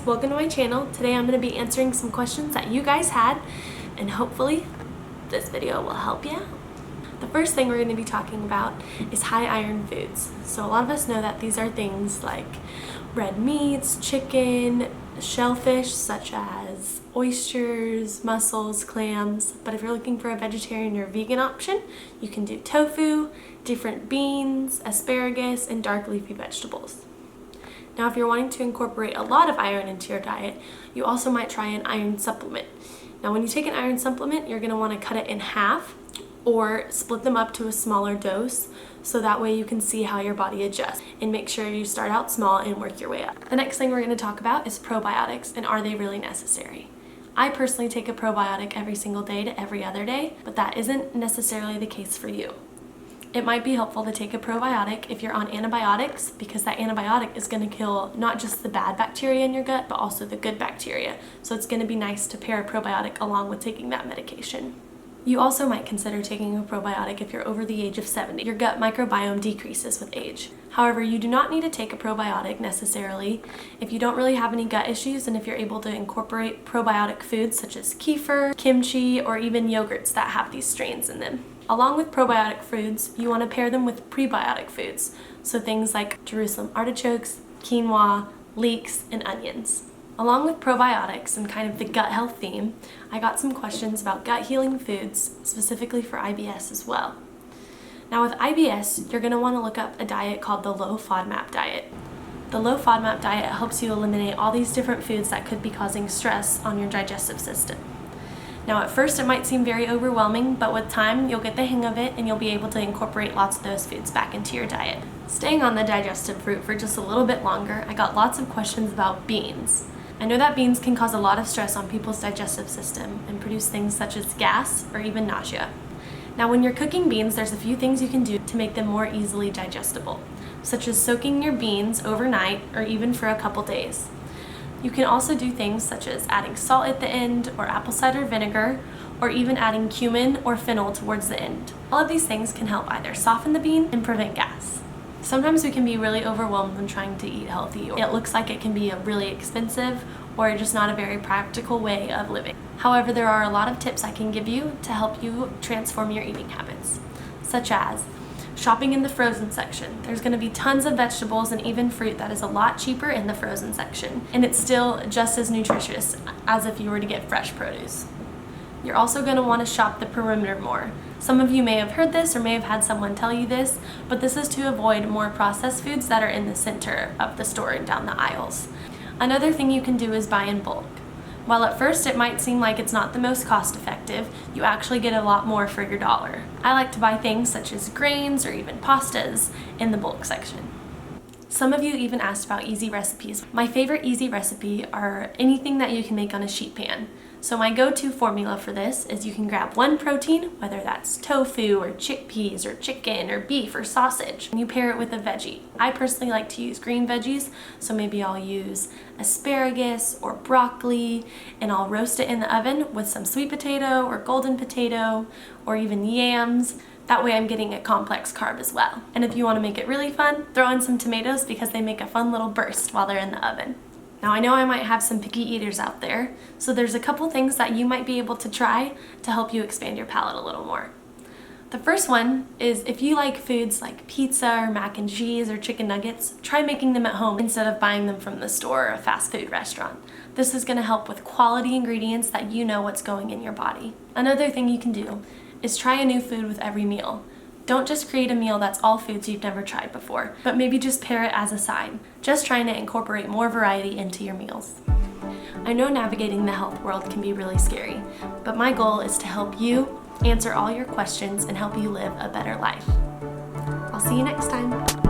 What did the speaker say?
welcome to my channel. Today I'm going to be answering some questions that you guys had, and hopefully this video will help you out. The first thing we're going to be talking about is high iron foods. So a lot of us know that these are things like red meats, chicken, shellfish such as oysters, mussels, clams, but if you're looking for a vegetarian or vegan option, you can do tofu, different beans, asparagus, and dark leafy vegetables. Now, if you're wanting to incorporate a lot of iron into your diet, you also might try an iron supplement. Now, when you take an iron supplement, you're going to want to cut it in half or split them up to a smaller dose, so that way you can see how your body adjusts, and make sure you start out small and work your way up. The next thing we're going to talk about is probiotics, and are they really necessary? I personally take a probiotic every single day to every other day, but that isn't necessarily the case for you. It might be helpful to take a probiotic if you're on antibiotics, because that antibiotic is going to kill not just the bad bacteria in your gut, but also the good bacteria. So it's going to be nice to pair a probiotic along with taking that medication. You also might consider taking a probiotic if you're over the age of 70. Your gut microbiome decreases with age. However, you do not need to take a probiotic necessarily if you don't really have any gut issues, and if you're able to incorporate probiotic foods such as kefir, kimchi, or even yogurts that have these strains in them. Along with probiotic foods, you want to pair them with prebiotic foods, so things like Jerusalem artichokes, quinoa, leeks, and onions. Along with probiotics and kind of the gut health theme, I got some questions about gut healing foods, specifically for IBS as well. Now with IBS, you're going to want to look up a diet called the low FODMAP diet. The low FODMAP diet helps you eliminate all these different foods that could be causing stress on your digestive system. Now at first it might seem very overwhelming, but with time you'll get the hang of it and you'll be able to incorporate lots of those foods back into your diet. Staying on the digestive route for just a little bit longer, I got lots of questions about beans. I know that beans can cause a lot of stress on people's digestive system and produce things such as gas or even nausea. Now when you're cooking beans, there's a few things you can do to make them more easily digestible, such as soaking your beans overnight or even for a couple days. You can also do things such as adding salt at the end, or apple cider vinegar, or even adding cumin or fennel towards the end. All of these things can help either soften the bean and prevent gas. Sometimes we can be really overwhelmed when trying to eat healthy. It looks like it can be a really expensive or just not a very practical way of living. However, there are a lot of tips I can give you to help you transform your eating habits, such as shopping in the frozen section. There's going to be tons of vegetables and even fruit that is a lot cheaper in the frozen section, and it's still just as nutritious as if you were to get fresh produce. You're also going to want to shop the perimeter more. Some of you may have heard this or may have had someone tell you this, but this is to avoid more processed foods that are in the center of the store and down the aisles. Another thing you can do is buy in bulk. While at first it might seem like it's not the most cost effective, you actually get a lot more for your dollar. I like to buy things such as grains or even pastas in the bulk section. Some of you even asked about easy recipes. My favorite easy recipe are anything that you can make on a sheet pan. So my go-to formula for this is you can grab one protein, whether that's tofu or chickpeas or chicken or beef or sausage, and you pair it with a veggie. I personally like to use green veggies, so maybe I'll use asparagus or broccoli, and I'll roast it in the oven with some sweet potato or golden potato or even yams. That way I'm getting a complex carb as well. And if you want to make it really fun, throw in some tomatoes because they make a fun little burst while they're in the oven. Now I know I might have some picky eaters out there, so there's a couple things that you might be able to try to help you expand your palate a little more. The first one is if you like foods like pizza or mac and cheese or chicken nuggets, try making them at home instead of buying them from the store or a fast food restaurant. This is going to help with quality ingredients that you know what's going in your body. Another thing you can do is try a new food with every meal. Don't just create a meal that's all foods you've never tried before, but maybe just pair it as a side. Just trying to incorporate more variety into your meals. I know navigating the health world can be really scary, but my goal is to help you answer all your questions and help you live a better life. I'll see you next time.